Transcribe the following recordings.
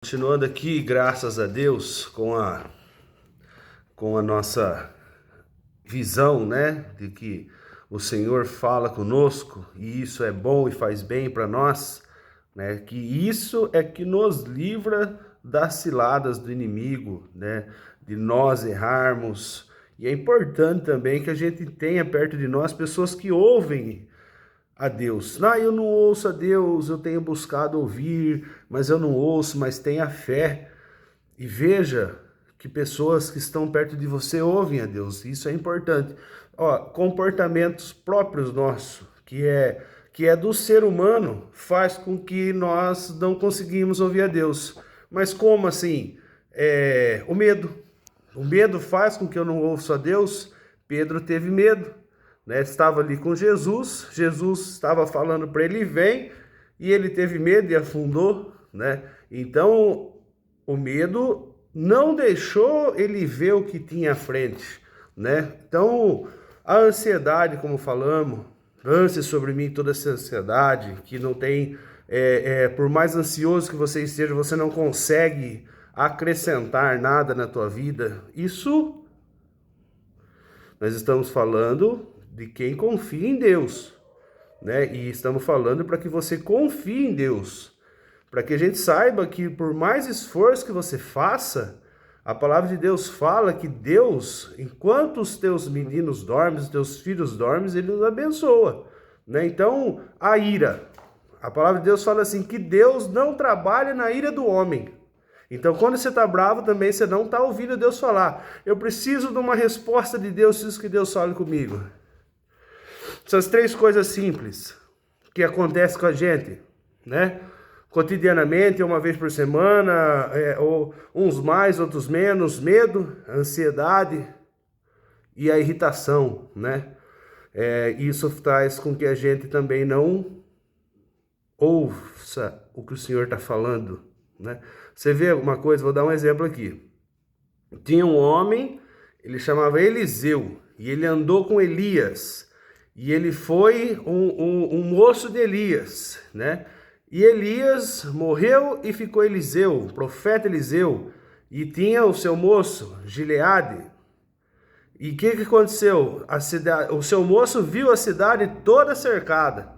Continuando aqui, graças a Deus, com a nossa visão, né, de que o Senhor fala conosco e isso é bom e faz bem para nós, né, que isso é que nos livra das ciladas do inimigo, né, de nós errarmos. E é importante também que a gente tenha perto de nós pessoas que ouvem a Deus. Não, eu não ouço a Deus, eu tenho buscado ouvir, mas eu não ouço, mas tenha fé. E veja que pessoas que estão perto de você ouvem a Deus. Isso é importante. Ó, comportamentos próprios nossos, que é do ser humano, faz com que nós não conseguimos ouvir a Deus. Mas como assim? O medo. O medo faz com que eu não ouça a Deus. Pedro teve medo, né? Estava ali com Jesus, Jesus estava falando para ele, vem, e ele teve medo e afundou, né? Então, o medo não deixou ele ver o que tinha à frente, né? Então, a ansiedade, como falamos, lance sobre mim toda essa ansiedade, que não tem, por mais ansioso que você esteja, você não consegue acrescentar nada na tua vida. Isso nós estamos falando de quem confia em Deus, né? E estamos falando para que você confie em Deus, para que a gente saiba que por mais esforço que você faça, a palavra de Deus fala que Deus, enquanto os teus meninos dormem, os teus filhos dormem, Ele os abençoa, né? Então, a ira, a palavra de Deus fala assim, que Deus não trabalha na ira do homem. Então, quando você está bravo também, você não está ouvindo Deus falar. Eu preciso de uma resposta de Deus, preciso que Deus fale comigo. Essas três coisas simples que acontecem com a gente, né? Cotidianamente, uma vez por semana, ou uns mais, outros menos, medo, ansiedade e a irritação, né? Isso faz com que a gente também não ouça o que o Senhor está falando, né? Você vê uma coisa, vou dar um exemplo aqui. Tinha um homem, ele chamava Eliseu, e ele andou com Elias, e ele foi um moço de Elias, né? E Elias morreu e ficou Eliseu, o profeta Eliseu, e tinha o seu moço, Gileade. E o que aconteceu? O seu moço viu a cidade toda cercada,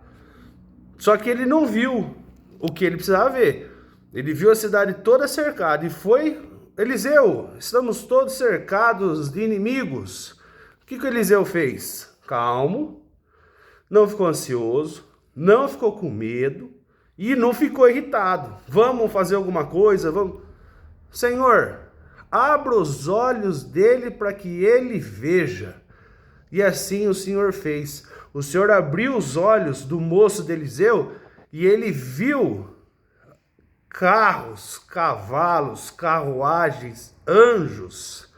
só que ele não viu o que ele precisava ver. Ele viu a cidade toda cercada e foi, Eliseu, estamos todos cercados de inimigos. O que Eliseu fez? Calmo, não ficou ansioso, não ficou com medo e não ficou irritado. Vamos fazer alguma coisa? Vamos. Senhor, abra os olhos dele para que ele veja. E assim o Senhor fez. O Senhor abriu os olhos do moço de Eliseu e ele viu carros, cavalos, carruagens, anjos,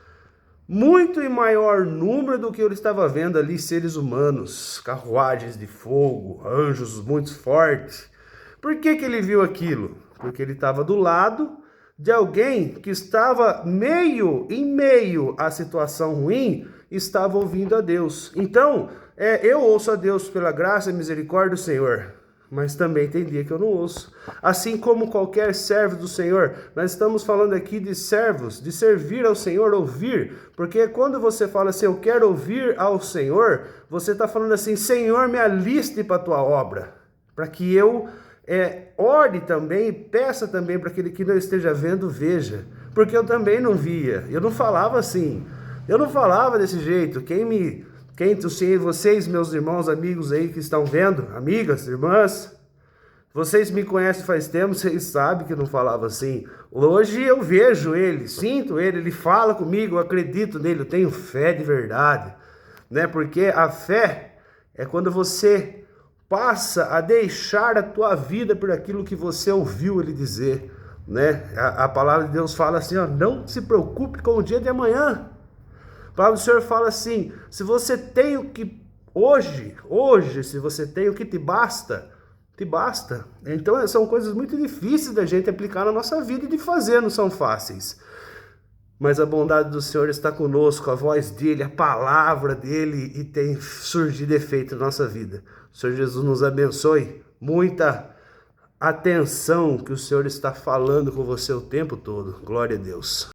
muito em maior número do que ele estava vendo ali, seres humanos, carruagens de fogo, anjos muito fortes. Por que ele viu aquilo? Porque ele estava do lado de alguém que estava em meio à situação ruim, estava ouvindo a Deus. Então, eu ouço a Deus pela graça e misericórdia do Senhor, mas também tem dia que eu não ouço. Assim como qualquer servo do Senhor, nós estamos falando aqui de servos, de servir ao Senhor, ouvir, porque quando você fala assim, eu quero ouvir ao Senhor, você está falando assim, Senhor, me aliste para a tua obra, para que eu ore também, peça também para aquele que não esteja vendo, veja, porque eu também não via, eu não falava assim, eu não falava desse jeito. Vocês, meus irmãos, amigos aí que estão vendo, amigas, irmãs, vocês me conhecem faz tempo, vocês sabem que eu não falava assim. Hoje eu vejo ele, sinto ele, ele fala comigo, eu acredito nele, eu tenho fé de verdade, né? Porque a fé é quando você passa a deixar a tua vida por aquilo que você ouviu ele dizer, né? A palavra de Deus fala assim, ó, não se preocupe com o dia de amanhã. A palavra do Senhor fala assim, se você tem o que hoje, se você tem o que te basta. Então são coisas muito difíceis da gente aplicar na nossa vida e de fazer, não são fáceis. Mas a bondade do Senhor está conosco, a voz dele, a palavra dele, e tem surgido efeito na nossa vida. O Senhor Jesus nos abençoe, muita atenção que o Senhor está falando com você o tempo todo. Glória a Deus.